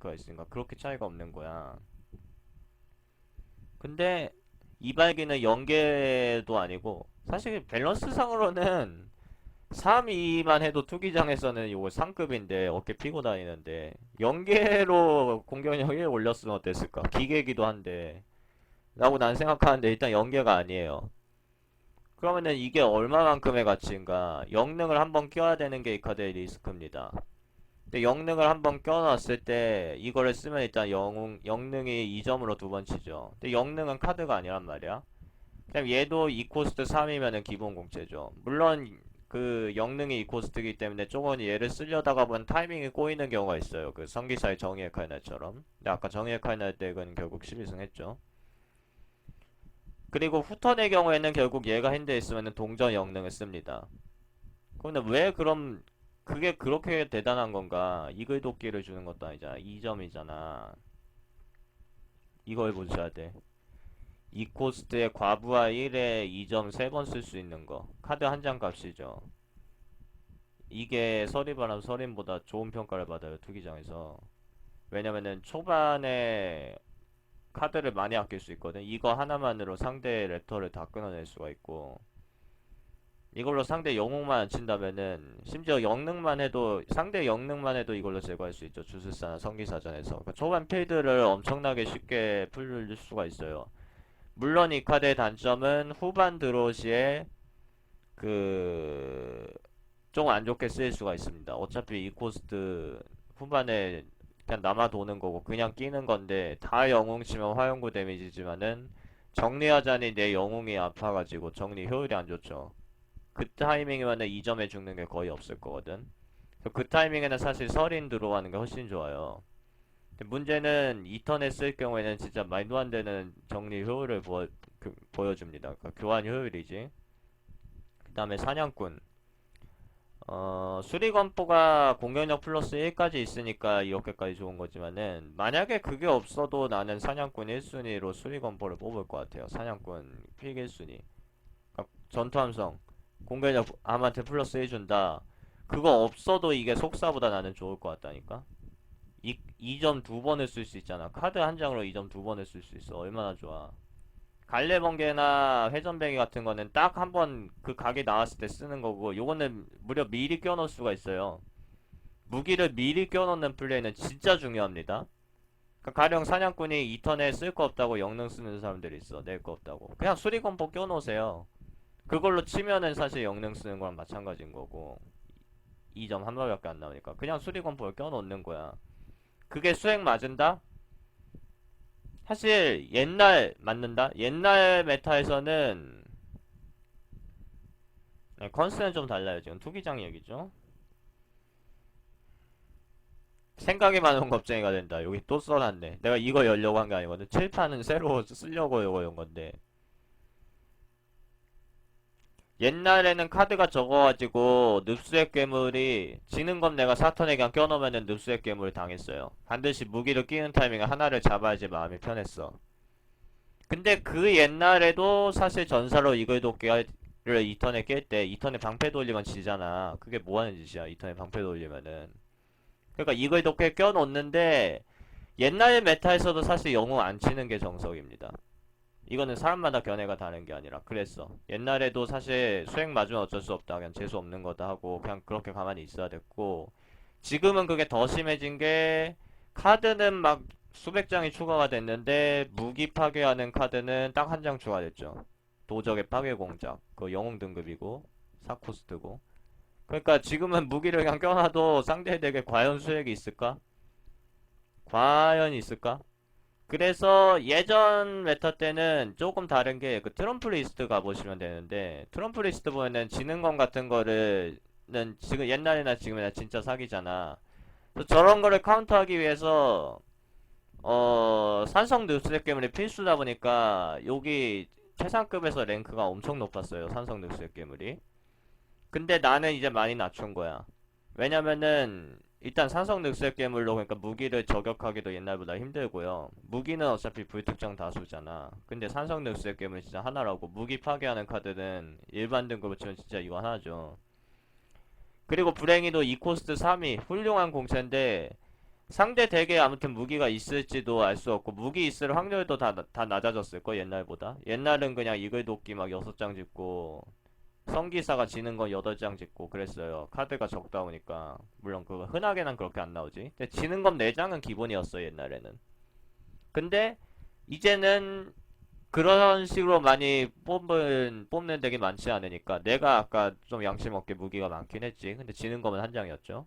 리스크가 있으니까 그렇게 차이가 없는 거야. 근데 이발기는 0개도 아니고 사실 밸런스상으로는 3, 2만 해도 투기장에서는 이거 상급인데 어깨 피고 다니는데 0개로 공격력 1 올렸으면 어땠을까? 기계기도 한데 라고 난 생각하는데 일단 0개가 아니에요. 그러면은 이게 얼마만큼의 가치인가? 영능을 한번 껴야 되는 게 이 카드의 리스크입니다. 근데 영능을 한번 껴놨을 때 이거를 쓰면 일단 영능이 2점으로 두 번 치죠. 근데 영능은 카드가 아니란 말이야. 그냥 얘도 2코스트 3이면은 기본 공채죠. 물론 그 영능이 2코스트이기 때문에 조금 얘를 쓰려다가 보면 타이밍이 꼬이는 경우가 있어요. 그 성기사의 정의의 칼날처럼. 근데 아까 정의의 칼날 덱은 결국 12승 했죠. 그리고 후턴의 경우에는 결국 얘가 핸드에 있으면 동전 영능을 씁니다. 근데 왜 그럼 그게 그렇게 대단한 건가? 이글 도끼를 주는 것도 아니잖아. 2점이잖아. 이걸 보셔야 돼. 2코스트에 과부하 1에 2점 3번 쓸 수 있는 거. 카드 한 장 값이죠. 이게 서리바람 서린보다 좋은 평가를 받아요. 투기장에서. 왜냐면은 초반에 카드를 많이 아낄 수 있거든. 이거 하나만으로 상대의 레터를 다 끊어낼 수가 있고. 이걸로 상대 영웅만 안 친다면은 심지어 영능만 해도 상대 영능만 해도 이걸로 제거할 수 있죠. 주술사나 성기사전에서. 그러니까 초반 필드를 엄청나게 쉽게 풀릴 수가 있어요. 물론 이 카드의 단점은 후반 드로시에 그 좀 안 좋게 쓰일 수가 있습니다. 어차피 이 코스트 후반에 그냥 남아 도는 거고 그냥 끼는 건데 다 영웅 치면 화용구 데미지지만은 정리하자니 내 영웅이 아파가지고 정리 효율이 안 좋죠. 그 타이밍이면은 2점에 죽는 게 거의 없을 거거든. 그 타이밍에는 사실 서린 들어가는 게 훨씬 좋아요. 근데 문제는 2턴에 쓸 경우에는 진짜 말도 안 되는 정리 효율을 보여줍니다. 그러니까 교환 효율이지. 그 다음에 사냥꾼. 수리건포가 공격력 플러스 1까지 있으니까 이렇게까지 좋은 거지만은 만약에 그게 없어도 나는 사냥꾼 1순위로 수리건포를 뽑을 것 같아요. 사냥꾼 픽 1순위. 그러니까 전투함성 공격력 암한테 플러스 1 준다. 그거 없어도 이게 속사보다 나는 좋을 것 같다니까. 2점 두 번을 쓸 수 있잖아. 카드 한 장으로 2점 두 번을 쓸 수 있어. 얼마나 좋아. 갈래번개나 회전뱅이 같은 거는 딱 한 번 그 각이 나왔을 때 쓰는 거고, 요거는 무려 미리 껴놓을 수가 있어요. 무기를 미리 껴놓는 플레이는 진짜 중요합니다. 그러니까 가령 사냥꾼이 2턴에 쓸 거 없다고 영능 쓰는 사람들이 있어. 낼 거 없다고. 그냥 수리검포 껴놓으세요. 그걸로 치면은 사실 영능 쓰는 거랑 마찬가지인 거고, 2점 한 발밖에 안 나오니까. 그냥 수리검포를 껴놓는 거야. 그게 수행 맞은다? 사실 옛날 맞는다? 옛날 메타에서는 네, 컨스는 좀 달라요. 지금 투기장 얘기죠. 생각이 많은 겁쟁이가 된다. 여기 또 써놨네. 내가 이거 열려고 한 게 아니거든. 칠판은 새로 쓰려고 이거 연 건데. 옛날에는 카드가 적어가지고 늪수의 괴물이 지는 건 내가 사턴에 그냥 껴놓으면은 늪수의 괴물을 당했어요. 반드시 무기를 끼는 타이밍에 하나를 잡아야지 마음이 편했어. 근데 그 옛날에도 사실 전사로 이글 도끼를 2턴에 깰 때 2턴에 방패 돌리면 지잖아. 그게 뭐 하는 짓이야. 2턴에 방패 돌리면은. 그러니까 이걸 덕에 껴놓는데 옛날 메타에서도 사실 영웅 안 치는 게 정석입니다. 이거는 사람마다 견해가 다른 게 아니라 그랬어. 옛날에도 사실 수행 맞으면 어쩔 수 없다. 그냥 재수 없는 거다 하고 그냥 그렇게 가만히 있어야 됐고 지금은 그게 더 심해진 게 카드는 막 수백 장이 추가가 됐는데 무기 파괴하는 카드는 딱 한 장 추가됐죠. 도적의 파괴 공작. 그 영웅 등급이고 4코스트고 그러니까 지금은 무기를 그냥 껴놔도 상대에게 과연 수액이 있을까? 과연 있을까? 그래서 예전 메타 때는 조금 다른 게 그 트럼프 리스트 가보시면 되는데 트럼프 리스트 보면은 지능검 같은 거를 는 지금 옛날이나 지금이나 진짜 사기잖아. 그래서 저런 거를 카운터하기 위해서 산성 늑수의 괴물이 필수다 보니까 여기 최상급에서 랭크가 엄청 높았어요. 산성 늑수의 괴물이. 근데 나는 이제 많이 낮춘 거야. 왜냐면은 일단 산성 늑색 괴물로 그러니까 무기를 저격하기도 옛날보다 힘들고요. 무기는 어차피 불특정 다수잖아. 근데 산성 늑색 괴물 진짜 하나라고 무기 파괴하는 카드는 일반 등급으로 치면 진짜 이거 하나죠. 그리고 불행히도 2코스트 3이 훌륭한 공채인데 상대 덱에 아무튼 무기가 있을지도 알 수 없고 무기 있을 확률도 다 낮아졌을걸 옛날보다. 옛날은 그냥 이글 도끼 막 6장 짓고 성기사가 지는 건 8장 짓고 그랬어요. 카드가 적다 보니까. 물론 그거 흔하게는 그렇게 안 나오지. 근데 지는 건 4장은 기본이었어 옛날에는. 근데 이제는 그런 식으로 많이 뽑는 덱이 많지 않으니까 내가 아까 좀 양심 없게 무기가 많긴 했지. 근데 지는 거면 한 장이었죠.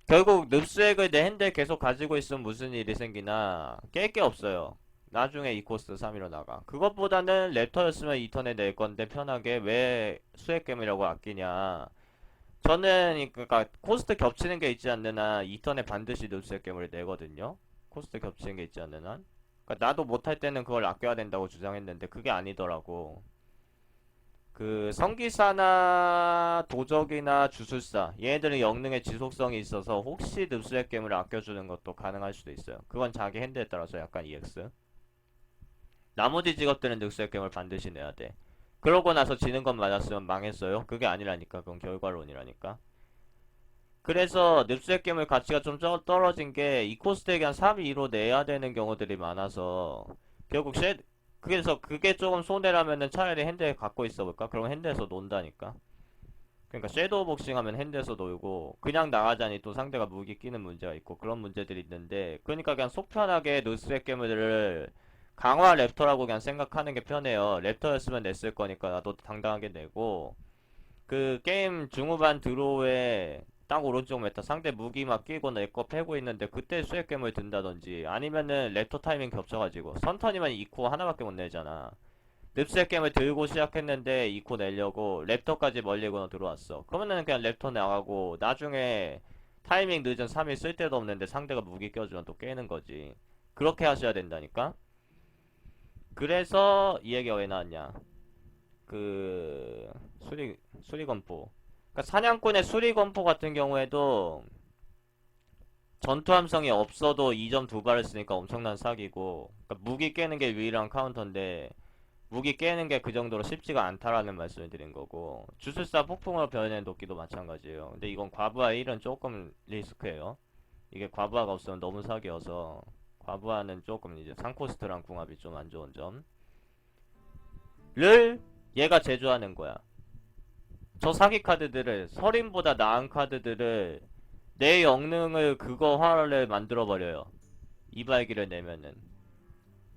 결국 늪스액을 내 핸드에 계속 가지고 있으면 무슨 일이 생기나 깰 게 없어요. 나중에 이 코스트 3위로 나가. 그것보다는 랩터였으면 2턴에 낼 건데 편하게 왜 수액겜이라고 아끼냐. 저는 그니까 코스트 겹치는 게 있지 않는 한 2턴에 반드시 늪스액겜을 내거든요. 코스트 겹치는 게 있지 않는 한. 그러니까 나도 못할 때는 그걸 아껴야 된다고 주장했는데 그게 아니더라고. 그 성기사나 도적이나 주술사 얘네들은 영능의 지속성이 있어서 혹시 늪스의 괴물을 아껴주는 것도 가능할 수도 있어요. 그건 자기 핸드에 따라서 약간 EX. 나머지 직업들은 늪스의 괴물 반드시 내야 돼. 그러고 나서 지는 건 맞았으면 망했어요. 그게 아니라니까. 그건 결과론이라니까. 그래서 늪스의 괴물 가치가 좀 떨어진 게 이 코스트에 한 3, 2로 내야 되는 경우들이 많아서 결국 그래서 그게 조금 손해라면은 차라리 핸드에 갖고 있어 볼까? 그럼 핸드에서 논다니까. 그러니까 섀도우 복싱 하면 핸드에서 놀고 그냥 나가자니 또 상대가 무기 끼는 문제가 있고 그런 문제들이 있는데 그러니까 그냥 속 편하게 노스백 게임들을 강화 랩터라고 그냥 생각하는 게 편해요. 랩터였으면 냈을 거니까 나도 당당하게 내고 그 게임 중후반 드로우에 딱 오른쪽 메타 상대 무기 막 끼고 내 거 패고 있는데 그때 수액 괴물 든다든지 아니면은 랩터 타이밍 겹쳐가지고 선턴이면 2코 하나밖에 못 내잖아. 늪새 게임을 들고 시작했는데 2코 내려고 랩터까지 멀리고 들어왔어. 그러면은 그냥 랩터 나가고 나중에 타이밍 늦은 3일 쓸데도 없는데 상대가 무기 껴주면 또 깨는 거지. 그렇게 하셔야 된다니까? 그래서 이 얘기가 왜 나왔냐. 그 수리검포. 그러니까 사냥꾼의 수리검포 같은 경우에도 전투 함성이 없어도 2점 두 발을 쓰니까 엄청난 사기고 그러니까 무기 깨는 게 유일한 카운터인데 무기 깨는 게 그 정도로 쉽지가 않다라는 말씀을 드린 거고 주술사 폭풍으로 변해낸 도끼도 마찬가지예요. 근데 이건 과부하 1은 조금 리스크예요. 이게 과부하가 없으면 너무 사기여서 과부하는 조금 이제 상코스트랑 궁합이 좀 안 좋은 점을 얘가 제조하는 거야. 저 사기 카드들을 서린보다 나은 카드들을 내 영능을 그거 화를 만들어 버려요. 이발기를 내면은.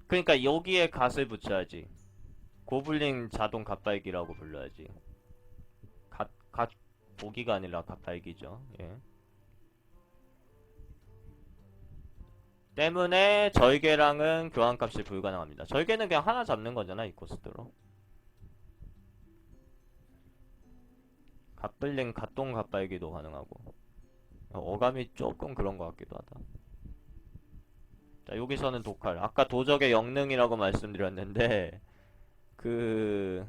그러니까 여기에 갓을 붙여야지. 고블린 자동 갓발기라고 불러야지. 갓 보기가 아니라 갓발기죠. 예. 때문에 절개랑은 교환값이 불가능합니다. 절개는 그냥 하나 잡는 거잖아, 이 코스트로. 갓블린 갓동 갓발기도 가능하고. 어감이 조금 그런 것 같기도 하다. 자, 여기서는 독할. 아까 도적의 영능이라고 말씀드렸는데, 그,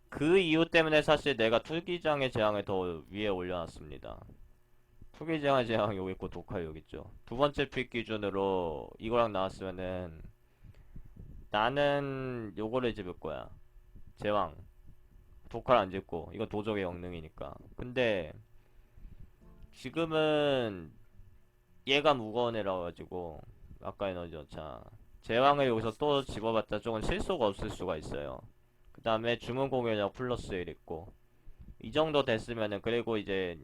그 이유 때문에 사실 내가 투기장의 재앙을 더 위에 올려놨습니다. 투기장의 재앙 여기 있고 독할 여기 있죠. 두 번째 픽 기준으로 이거랑 나왔으면은 나는 요거를 집을 거야. 제왕. 독할 안 집고. 이거 도적의 영능이니까. 근데 지금은 얘가 무거운 애라 가지고 아까 에너지 전차. 제왕을 여기서 또 집어봤자 조금 실수가 없을 수가 있어요. 그 다음에 주문 공격력 플러스 1 있고 이 정도 됐으면은 그리고 이제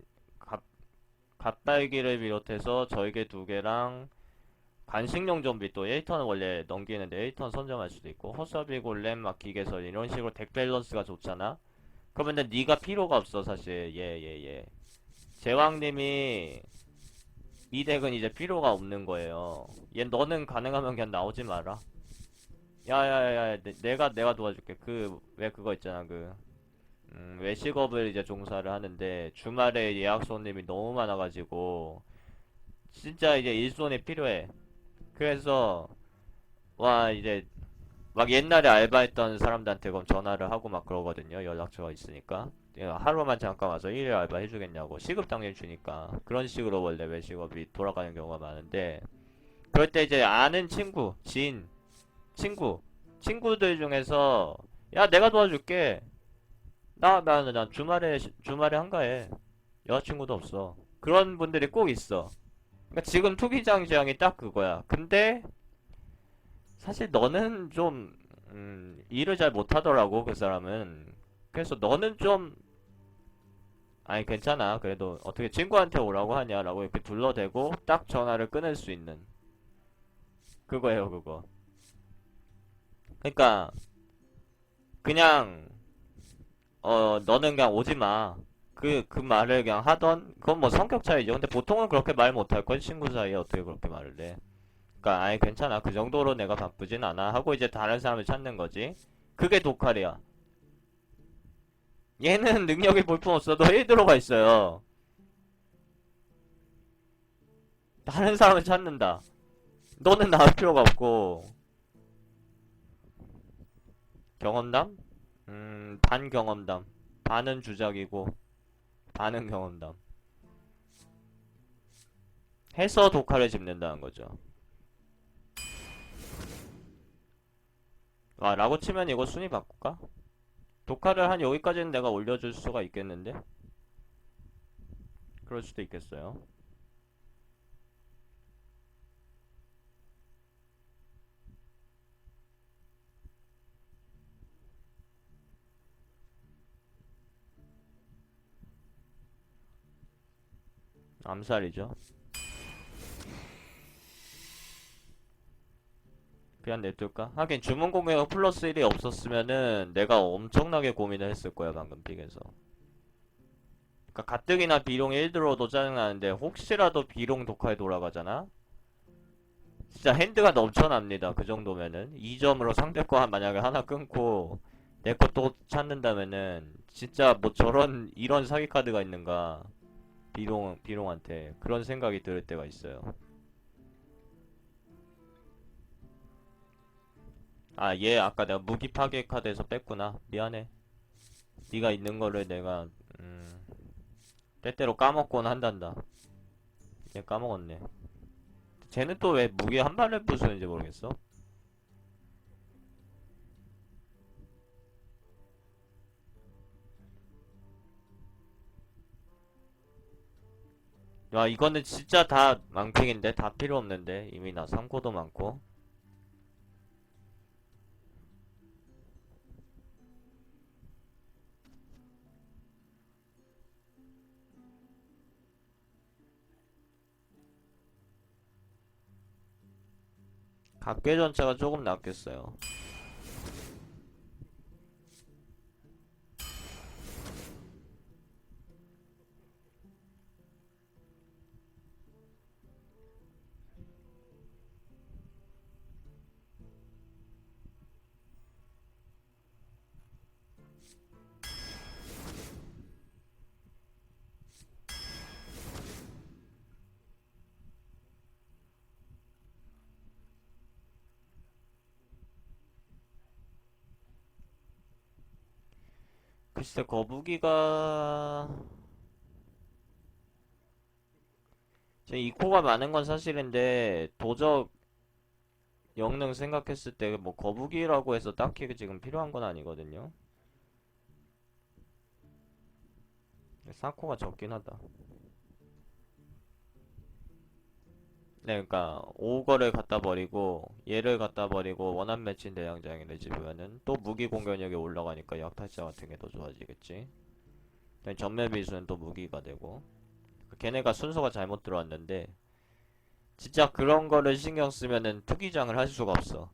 갓발기를 비롯해서 절개 두 개랑 간식용 좀비 또 1턴은 원래 넘기는데 1턴 선점할 수도 있고 허수아비 골렘 막 기계설 이런 식으로 덱 밸런스가 좋잖아. 그러면 네가 필요가 없어 사실. 예. 제왕님이 이 덱은 이제 필요가 없는 거예요. 얘 너는 가능하면 그냥 나오지 마라. 야야야 내가 도와줄게. 그 왜 그거 있잖아 그 외식업을 이제 종사를 하는데 주말에 예약 손님이 너무 많아가지고 진짜 이제 일손이 필요해. 그래서 와 이제 막 옛날에 알바했던 사람들한테 그럼 전화를 하고 막 그러거든요. 연락처가 있으니까. 야, 하루만 잠깐 와서 일일 알바 해주겠냐고 시급 당일 주니까 그런 식으로 원래 외식업이 돌아가는 경우가 많은데 그럴 때 이제 아는 친구, 지인, 친구들 중에서 야 내가 도와줄게. 나 주말에 한가해. 여자친구도 없어. 그런 분들이 꼭 있어. 그러니까 지금 투기장 지향이 딱 그거야. 근데 사실 너는 좀 일을 잘 못하더라고 그 사람은. 그래서 너는 좀 아니 괜찮아. 그래도 어떻게 친구한테 오라고 하냐라고 이렇게 둘러대고 딱 전화를 끊을 수 있는 그거예요 그거. 그러니까 그냥 너는 그냥 오지 마. 그 말을 그냥 하던 그건 뭐 성격 차이죠. 근데 보통은 그렇게 말 못할 걸 친구 사이에 어떻게 그렇게 말을 해. 그러니까 아예 괜찮아. 그 정도로 내가 바쁘진 않아 하고 이제 다른 사람을 찾는 거지. 그게 독할이야. 얘는 능력이 볼품 없어도 1드로가 있어요. 다른 사람을 찾는다. 너는 나올 필요가 없고 경험담? 반 경험담. 반은 주작이고 반은 경험담. 해서 독할을 집는다는 거죠. 아, 라고 치면 이거 순위 바꿀까? 독할을 한 여기까지는 내가 올려줄 수가 있겠는데? 그럴 수도 있겠어요. 암살이죠. 그냥 냅둘까? 하긴 주문 공격은 플러스 1이 없었으면은 내가 엄청나게 고민을 했을 거야 방금 픽에서. 그러니까 가뜩이나 비룡 1드로도 짜증나는데 혹시라도 비룡 독하에 돌아가잖아? 진짜 핸드가 넘쳐납니다. 그 정도면은 2점으로 상대 거 만약에 하나 끊고 내 거 또 찾는다면은 진짜 뭐 저런 이런 사기 카드가 있는가 비룡한테 그런 생각이 들 때가 있어요. 아, 얘 아까 내가 무기 파괴 카드에서 뺐구나. 미안해. 네가 있는 거를 내가 때때로 까먹곤 한단다. 얘 까먹었네. 쟤는 또 왜 무기 한 발을 부수는지 모르겠어. 야, 이거는 진짜 다 망핑인데 다 필요 없는데 이미 나 3코도 많고. 각계 전차가 조금 낫겠어요. 글쎄 거북이가 제 2코가 많은 건 사실인데 도적 영능 생각했을 때 뭐 거북이라고 해서 딱히 지금 필요한 건 아니거든요. 4코가 적긴 하다. 네, 그러니까 오거를 갖다 버리고 얘를 갖다 버리고 원한 매칭 대장장이를 집으면은 또 무기 공격력이 올라가니까 약탈자 같은 게 더 좋아지겠지. 전매 비수는 또 무기가 되고 걔네가 순서가 잘못 들어왔는데 진짜 그런 거를 신경 쓰면은 투기장을 할 수가 없어.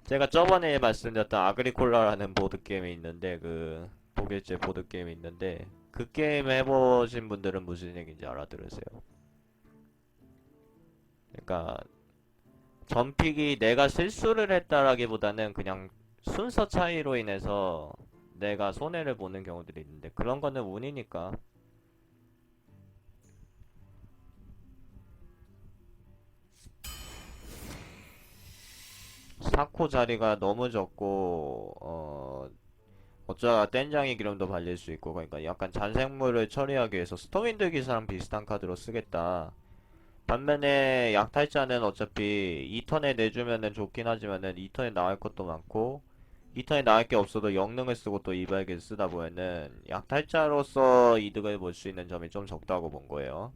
제가 저번에 말씀드렸던 아그리콜라라는 보드게임이 있는데 그 독일제 보드게임이 있는데 그 게임 해보신 분들은 무슨 얘기인지 알아들으세요. 그러니까 전픽이 내가 실수를 했다라기보다는 그냥 순서 차이로 인해서 내가 손해를 보는 경우들이 있는데 그런 거는 운이니까. 4코 자리가 너무 적고 어쩌다 뗀장이 기름도 발릴 수 있고 그러니까 약간 잔생물을 처리하기 위해서 스톰윈드 기사랑 비슷한 카드로 쓰겠다. 반면에 약탈자는 어차피 2턴에 내주면은 좋긴 하지만은 2턴에 나갈 것도 많고 이 턴에 나을 게 없어도 영능을 쓰고 또 이발기를 쓰다 보면은 약탈자로서 이득을 볼 수 있는 점이 좀 적다고 본 거예요.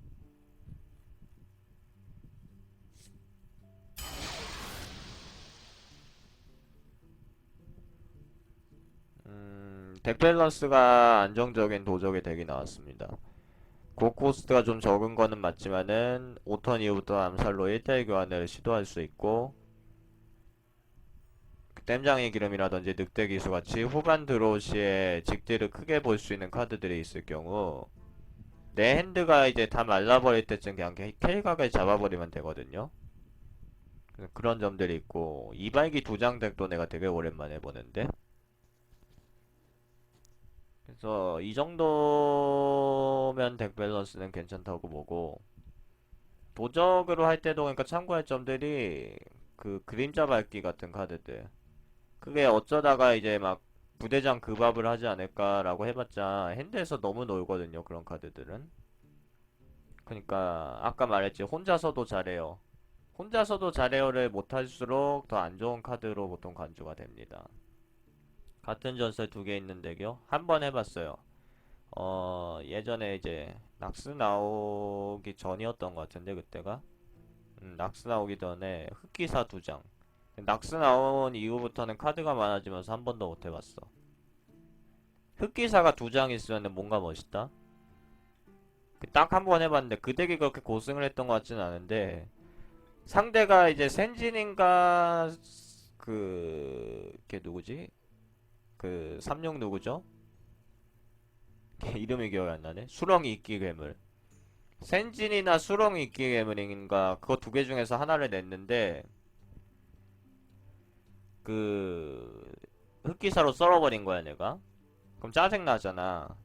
덱 밸런스가 안정적인 도적의 덱이 나왔습니다. 고코스트가 좀 적은 거는 맞지만은 5턴 이후부터 암살로 1대1 교환을 시도할 수 있고 땜장의 기름이라든지 늑대 기수 같이 후반 드로우 시에 직딜을 크게 볼 수 있는 카드들이 있을 경우 내 핸드가 이제 다 말라버릴 때쯤 그냥 K각을 잡아버리면 되거든요. 그런 점들이 있고 이발기 두 장 덱도 내가 되게 오랜만에 보는데 그래서 이 정도면 덱 밸런스는 괜찮다고 보고 도적으로 할 때도 그러니까 참고할 점들이 그 그림자 밟기 같은 카드들 그게 어쩌다가 이제 막 부대장 급압을 하지 않을까라고 해봤자 핸드에서 너무 놀거든요 그런 카드들은. 그러니까 아까 말했지 혼자서도 잘해요. 혼자서도 잘해요를 못할수록 더 안 좋은 카드로 보통 간주가 됩니다. 같은 전설 두 개 있는 덱이요? 한 번 해봤어요. 예전에 이제 낙스 나오기 전이었던 것 같은데 그때가 낙스 나오기 전에 흑기사 두 장. 낙스 나온 이후부터는 카드가 많아지면서 한 번도 못 해봤어. 흑기사가 두 장 있으면 뭔가 멋있다. 딱 한 번 해봤는데 그 덱이 그렇게 고승을 했던 것 같지는 않은데 상대가 이제 센진인가 걔 누구지? 그 삼룡 누구죠? 걔 이름이 기억이 안 나네. 수렁이 이끼 괴물. 센진이나 수렁이 이끼 괴물인가 그거 두 개 중에서 하나를 냈는데 그 흑기사로 썰어버린 거야 내가. 그럼 짜증 나잖아.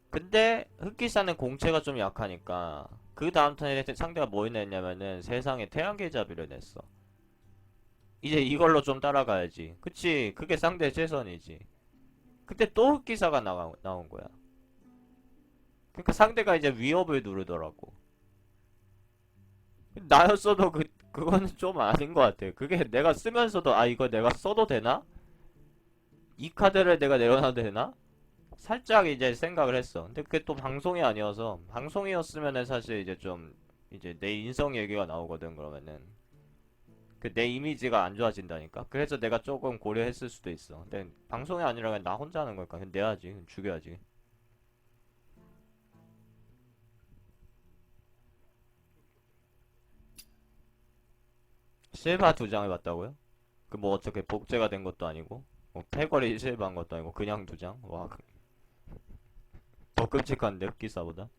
근데 흑기사는 공체가 좀 약하니까 그 다음 턴에 상대가 뭘 냈냐면은 세상에 태양계잡이를 냈어. 이제 이걸로 좀 따라가야지. 그치? 그게 상대 최선이지. 그때 또 흑기사가 나온 거야. 그러니까 상대가 이제 위협을 누르더라고. 나였어도 그거는 좀 아닌 것 같아. 그게 내가 쓰면서도 아 이거 내가 써도 되나? 이 카드를 내가 내려놔도 되나? 살짝 이제 생각을 했어. 근데 그게 또 방송이 아니어서 방송이었으면은 사실 이제 좀 이제 내 인성 얘기가 나오거든 그러면은 그 내 이미지가 안 좋아진다니까. 그래서 내가 조금 고려했을 수도 있어. 근데 방송이 아니라 그냥 나 혼자 하는 거니까 그냥 내야지. 죽여야지. 실바 두 장을 봤다고요? 그 뭐 어떻게 복제가 된 것도 아니고 뭐 패거리 실바한 것도 아니고 그냥 두 장? 와, 더 끔찍한데 흑기사보다.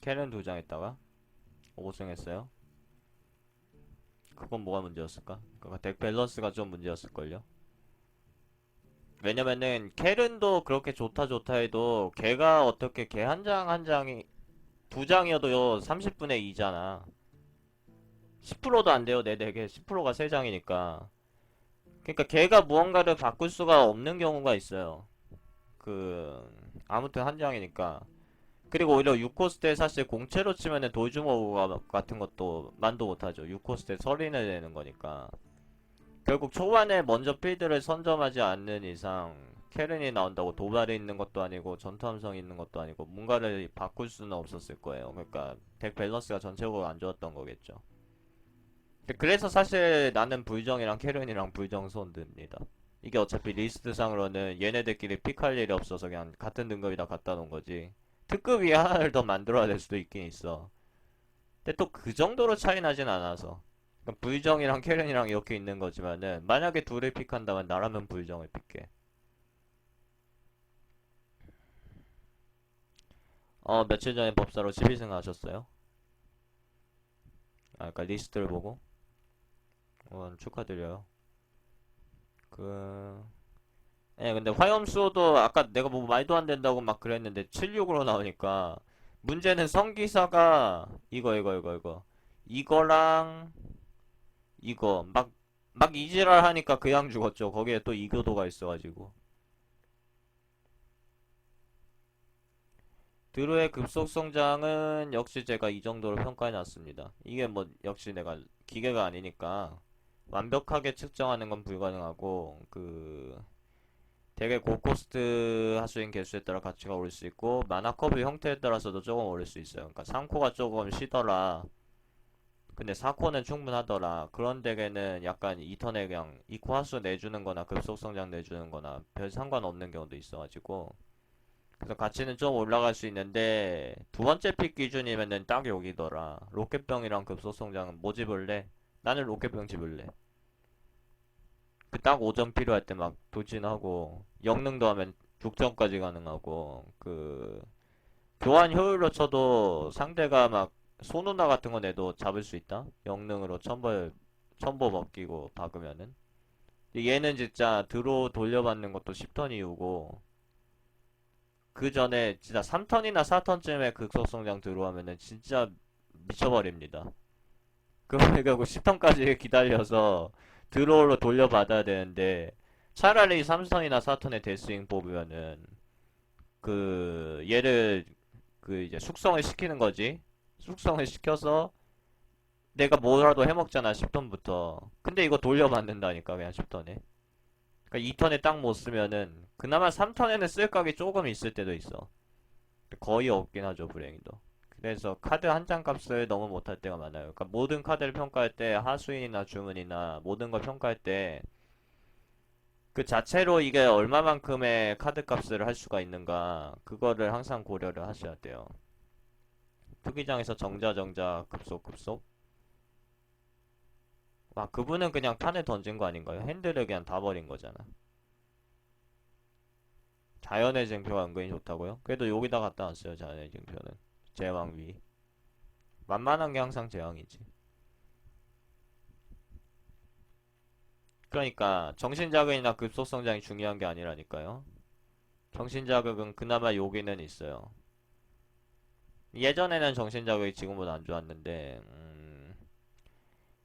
캐는 두 장 했다가 5승 했어요. 그건 뭐가 문제였을까? 그러니까 덱 밸런스가 좀 문제였을걸요. 왜냐면은 캐른도 그렇게 좋다 좋다 해도 걔가 어떻게 걔 한 장 한 장이 두 장이어도 30분의 2잖아. 10%도 안 돼요 내 덱에 10%가 3장이니까. 그러니까 걔가 무언가를 바꿀 수가 없는 경우가 있어요. 그 아무튼 한 장이니까. 그리고 오히려 6코스 때 사실 공채로 치면은 돌주먹 같은 것도 만도 못하죠. 6코스 때 서린을 내는 거니까. 결국 초반에 먼저 필드를 선점하지 않는 이상 캐른이 나온다고 도발이 있는 것도 아니고 전투함성이 있는 것도 아니고 뭔가를 바꿀 수는 없었을 거예요. 그러니까 덱 밸런스가 전체적으로 안 좋았던 거겠죠. 그래서 사실 나는 불정이랑 캐른이랑 불정 손듭니다. 이게 어차피 리스트상으로는 얘네들끼리 픽할 일이 없어서 그냥 같은 등급이다 갖다 놓은 거지. 특급 이 하나를 더 만들어야 될 수도 있긴 있어. 근데 또 그 정도로 차이 나진 않아서. 그러니까 불정이랑 캐런이랑 이렇게 있는 거지만은 만약에 둘을 픽한다면 나라면 불정을 픽해. 며칠 전에 법사로 12승 하셨어요? 아, 그러니까 리스트를 보고 축하드려요. 그 근데 화염수호도 아까 내가 뭐 말도 안 된다고 막 그랬는데 76으로 나오니까 문제는 성기사가 이거 이거랑 이거 막 이지랄 하니까 그냥 죽었죠. 거기에 또 이교도가 있어가지고 드루의 급속 성장은 역시 제가 이 정도로 평가해 놨습니다. 이게 뭐 역시 내가 기계가 아니니까 완벽하게 측정하는 건 불가능하고 되게 고코스트 하수인 개수에 따라 가치가 오를 수 있고 마나 커브 형태에 따라서도 조금 오를 수 있어요. 그러니까 3코가 조금 쉬더라. 근데 4코는 충분하더라. 그런 덱에는 약간 2턴에 그냥 2코 하수 내주는 거나 급속 성장 내주는 거나 별 상관없는 경우도 있어가지고 그래서 가치는 좀 올라갈 수 있는데 두 번째 픽 기준이면은 딱 여기더라. 로켓병이랑 급속 성장은 뭐 집을래? 나는 로켓병 집을래. 그 딱 5점 필요할 때 막 돌진하고 영능도 하면 6점까지 가능하고 교환 효율로 쳐도 상대가 막 소누나 같은 거 내도 잡을 수 있다. 영능으로 첨보 먹기고 박으면은. 근데 얘는 진짜 드로우 돌려받는 것도 10턴 이후고 그 전에 진짜 3턴이나 4턴쯤에 극소성장 들어오면은 진짜 미쳐버립니다. 그걸 결국 10턴까지 기다려서 드로우로 돌려받아야 되는데 차라리 3턴이나 4턴에 데스윙 뽑으면은 얘를 이제 숙성을 시키는 거지. 숙성을 시켜서 내가 뭐라도 해먹잖아 10턴부터. 근데 이거 돌려받는다니까 그냥 10턴에. 그러니까 2턴에 딱 못 쓰면은 그나마 3턴에는 쓸 각이 조금 있을 때도 있어. 거의 없긴 하죠, 불행히도. 그래서 카드 한 장 값을 너무 못할 때가 많아요. 그러니까 모든 카드를 평가할 때 하수인이나 주문이나 모든 걸 평가할 때 그 자체로 이게 얼마만큼의 카드 값을 할 수가 있는가 그거를 항상 고려를 하셔야 돼요. 투기장에서 정자 급속. 와, 그분은 그냥 판에 던진 거 아닌가요? 핸들을 그냥 다 버린 거잖아. 자연의 쟁표가 은근히 좋다고요? 그래도 여기다 갖다 놨어요, 자연의 쟁표는. 제왕 위. 만만한 게 항상 제왕이지. 그러니까 정신자극이나 급속성장이 중요한 게 아니라니까요. 정신자극은 그나마 여기는 있어요. 예전에는 정신자극이 지금보다 안 좋았는데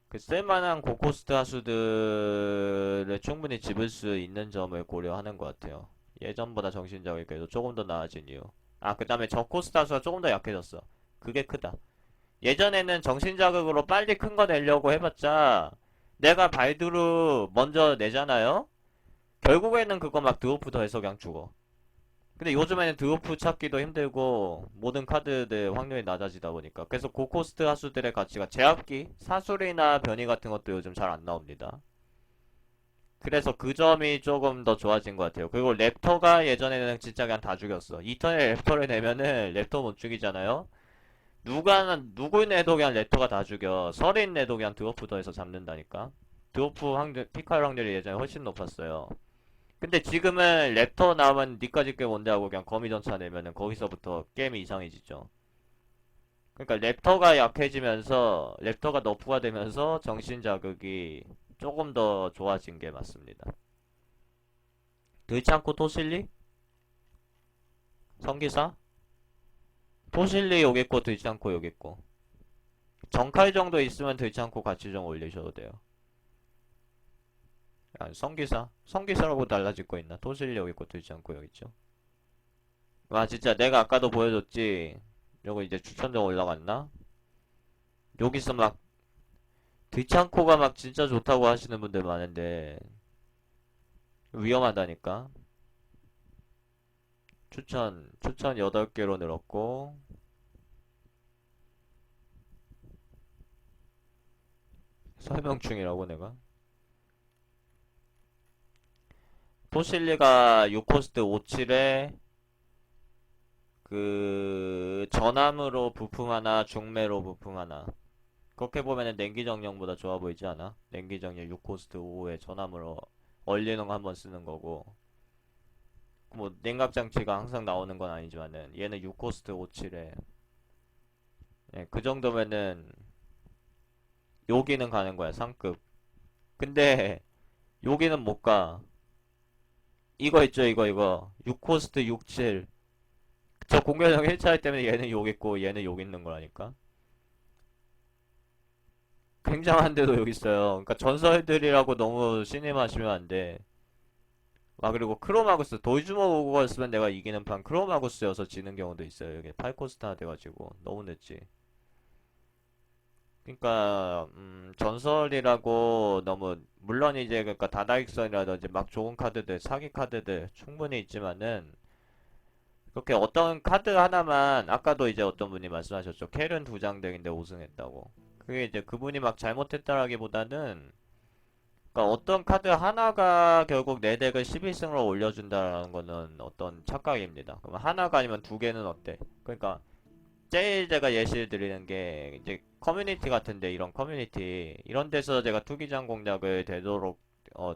그 쓸만한 고코스트 하수들을 충분히 집을 수 있는 점을 고려하는 것 같아요. 예전보다 정신자극이 그래도 조금 더 나아진 이유. 아, 그 다음에 저코스트 하수가 조금 더 약해졌어. 그게 크다. 예전에는 정신자극으로 빨리 큰 거 내려고 해봤자 내가 발두루 먼저 내잖아요? 결국에는 그거 막 드워프 더해서 그냥 죽어. 근데 요즘에는 드워프 찾기도 힘들고 모든 카드들 확률이 낮아지다 보니까 그래서 고코스트 하수들의 가치가 제압기, 사술이나 변이 같은 것도 요즘 잘 안 나옵니다. 그래서 그 점이 조금 더 좋아진 것 같아요. 그리고 랩터가 예전에는 진짜 그냥 다 죽였어. 2턴에 랩터를 내면은 랩터 못 죽이잖아요. 누구 내도 그냥 랩터가 다 죽여. 서린 내도 그냥 드워프 더해서 잡는다니까. 드워프 확률, 피칼 확률이 예전에 훨씬 높았어요. 근데 지금은 랩터 나오면 니까지 게 뭔데 하고 그냥 거미전차 내면은 거기서부터 게임이 이상해지죠. 그러니까 랩터가 약해지면서 랩터가 너프가 되면서 정신 자극이 조금 더 좋아진 게 맞습니다. 드치않고 토실리? 성기사? 토실리 여기 있고 드치않고 여기 있고 정칼 정도 있으면 드치않고 같이 좀 올리셔도 돼요. 아니, 성기사라고 달라질 거 있나? 토실리 여기 있고 드치않고 여기 있죠. 와 진짜 내가 아까도 보여줬지. 요거 이제 추천정 올라갔나? 여기서 막 뒤창코가 막 진짜 좋다고 하시는 분들 많은데 위험하다니까. 추천 8개로 늘었고 설명 중이라고 내가. 토실리가 6코스트 57에 전함으로 부품 하나, 중매로 부품 하나. 그렇게 보면은 냉기정령보다 좋아 보이지 않아? 냉기정령 6코스트 5에 전함으로 얼리는 거 한번 쓰는 거고. 뭐 냉각장치가 항상 나오는 건 아니지만은 얘는 6코스트 57에 예, 그 정도면은 여기는 가는 거야 상급. 근데 여기는 못 가. 이거 있죠 이거 6코스트 67. 저 공격력 1차이 때문에 얘는 여기 있고 얘는 여기 있는 거라니까. 굉장한데도 여기 있어요. 그러니까 전설들이라고 너무 신임하시면 안 돼. 아, 그리고 크로마구스 도이즈모 오고였으면 내가 이기는 판 크로마구스여서 지는 경우도 있어요. 이게 8코스타 돼가지고 너무 늦지. 그러니까 전설이라고 너무 물론 이제 그러니까 다다익선이라든지 막 좋은 카드들 사기 카드들 충분히 있지만은 그렇게 어떤 카드 하나만 아까도 이제 어떤 분이 말씀하셨죠. 켈은 두 장 덱인데 우승했다고. 그게 이제 그분이 막 잘못했다라기보다는 그러니까 어떤 카드 하나가 결국 내 덱을 11승으로 올려준다라는 거는 어떤 착각입니다. 그럼 하나가 아니면 두 개는 어때? 그러니까 제일 제가 예시를 드리는 게 이제 커뮤니티 같은데 이런 커뮤니티 이런 데서 제가 투기장 공략을 되도록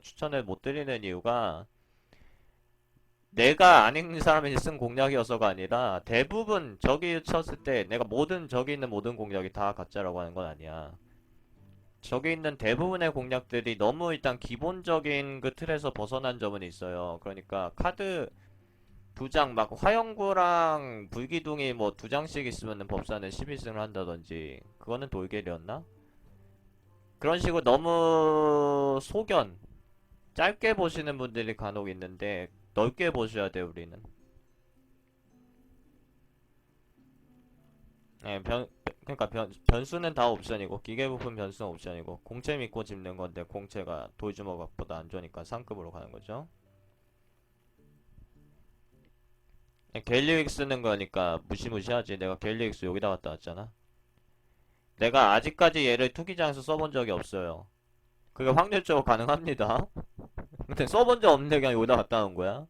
추천을 못 드리는 이유가 내가 아닌 사람이 쓴 공략이어서가 아니라 대부분 저기 쳤을 때 내가 모든 저기 있는 모든 공략이 다 가짜라고 하는 건 아니야. 저기 있는 대부분의 공략들이 너무 일단 기본적인 그 틀에서 벗어난 점은 있어요. 그러니까 카드 두 장 막 화영구랑 불기둥이 뭐 두 장씩 있으면은 법사는 12승을 한다든지 그거는 돌결이었나? 그런 식으로 너무 소견 짧게 보시는 분들이 간혹 있는데 넓게 보셔야 돼 우리는. 예, 그러니까 변수는 다 옵션이고 기계 부품 변수는 옵션이고 공채 믿고 집는 건데 공채가 돌주먹보다 안 좋으니까 상급으로 가는 거죠. 갤리윅 쓰는 거니까 무시무시하지. 내가 갤리윅 여기다 갖다 놨잖아. 내가 아직까지 얘를 투기장에서 써본 적이 없어요. 그게 확률적으로 가능합니다. 근데 써본 적 없는데 그냥 여기다 갖다 놓은 거야.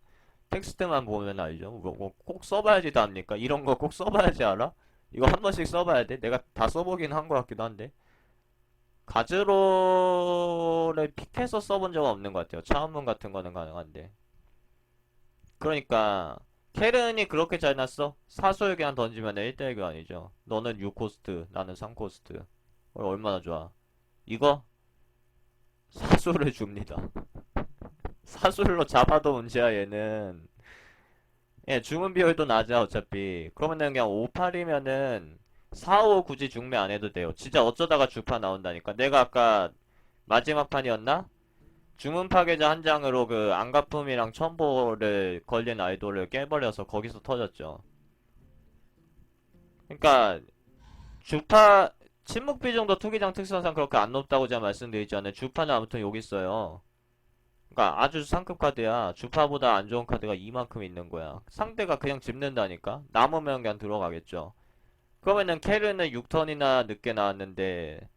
텍스트만 보면 알죠. 꼭 써봐야지도 합니까? 이런 거 꼭 써봐야지 알아? 이거 한 번씩 써봐야 돼. 내가 다 써보긴 한 것 같기도 한데. 가즈로를 픽해서 써본 적은 없는 것 같아요. 차원문 같은 거는 가능한데. 그러니까 캐른이 그렇게 잘 났어? 사소를 그냥 던지면 1대1 교환이죠. 너는 6코스트, 나는 3코스트. 얼마나 좋아. 이거 사수를 줍니다. 사술로 잡아도 문제야 얘는. 예, 주문 비율도 낮아 어차피. 그러면은 그냥 58이면은 4, 5 굳이 중매 안 해도 돼요. 진짜 어쩌다가 주파 나온다니까. 내가 아까 마지막 판이었나? 주문 파괴자 한 장으로 그 안가품이랑 첨보를 걸린 아이돌을 깨버려서 거기서 터졌죠. 그러니까 주파 침묵 비중도 투기장 특성상 그렇게 안 높다고 제가 말씀드리잖아요. 주파는 아무튼 여기 있어요. 그러니까 아주 상급 카드야. 주파보다 안 좋은 카드가 이만큼 있는 거야. 상대가 그냥 집는다니까. 남으면 그냥 들어가겠죠. 그러면은 캐르는 6턴이나 늦게 나왔는데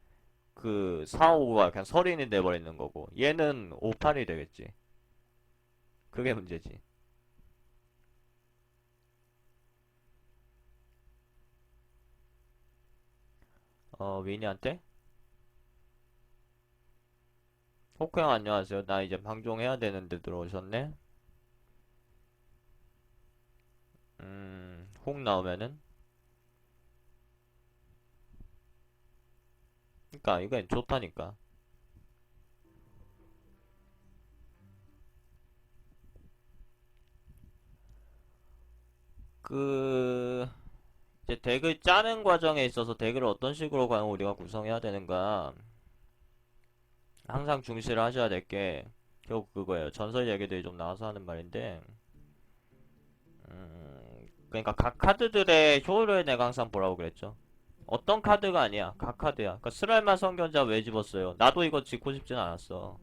그 4, 5가 그냥 서린이 돼버리는 거고 얘는 5, 8이 되겠지. 그게 문제지. 위니한테? 호크 형 안녕하세요. 나 이제 방종해야 되는데 들어오셨네. 혹 나오면은 그니까 이건 좋다니까. 그 이제 덱을 짜는 과정에 있어서 덱을 어떤 식으로 과연 우리가 구성해야 되는가 항상 중시를 하셔야 될 게 결국 그거예요. 전설 얘기들이 좀 나와서 하는 말인데 그러니까 각 카드들의 효율을 내가 항상 보라고 그랬죠. 어떤 카드가 아니야. 각 카드야. 그러니까 스랄마 성견자 왜 집었어요? 나도 이거 짓고 싶진 않았어.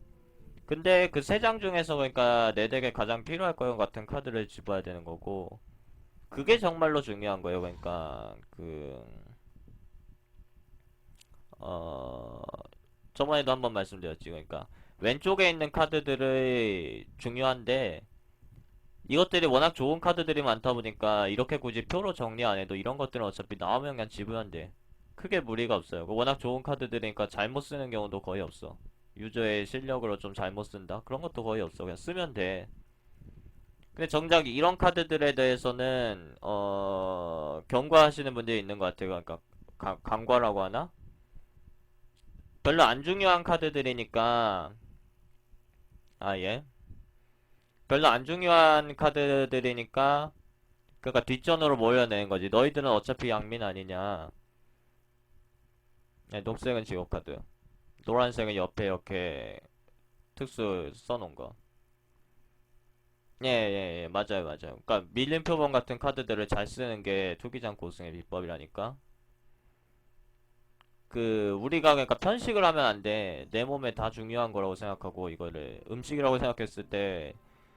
근데 그 세 장 중에서 그러니까 내 덱에 가장 필요할 것 같은 카드를 집어야 되는 거고 그게 정말로 중요한 거예요. 그러니까 어 저번에도 한번 말씀드렸지. 그러니까 왼쪽에 있는 카드들이 중요한데 이것들이 워낙 좋은 카드들이 많다 보니까 이렇게 굳이 표로 정리 안 해도 이런 것들은 어차피 나오면 그냥 지우면 돼. 크게 무리가 없어요. 워낙 좋은 카드들이니까 잘못 쓰는 경우도 거의 없어. 유저의 실력으로 좀 잘못 쓴다? 그런 것도 거의 없어. 그냥 쓰면 돼. 근데 정작 이런 카드들에 대해서는 경과하시는 분들이 있는 것 같아요. 그러니까 간과라고 하나? 별로 안 중요한 카드들이니까 아 예. 별로 안 중요한 카드들이니까 그러니까 뒷전으로 몰려내는 거지. 너희들은 어차피 양민 아니냐. 네, 녹색은 직업 카드. 노란색은 옆에 이렇게 특수 써놓은 거. 예, 맞아요, 맞아요. 그러니까 밀림 표본 같은 카드들을 잘 쓰는 게 투기장 고승의 비법이라니까. 그 우리가 그러니까 편식을 하면 안 돼. 내 몸에 다 중요한 거라고 생각하고 이거를 음식이라고 생각했을 때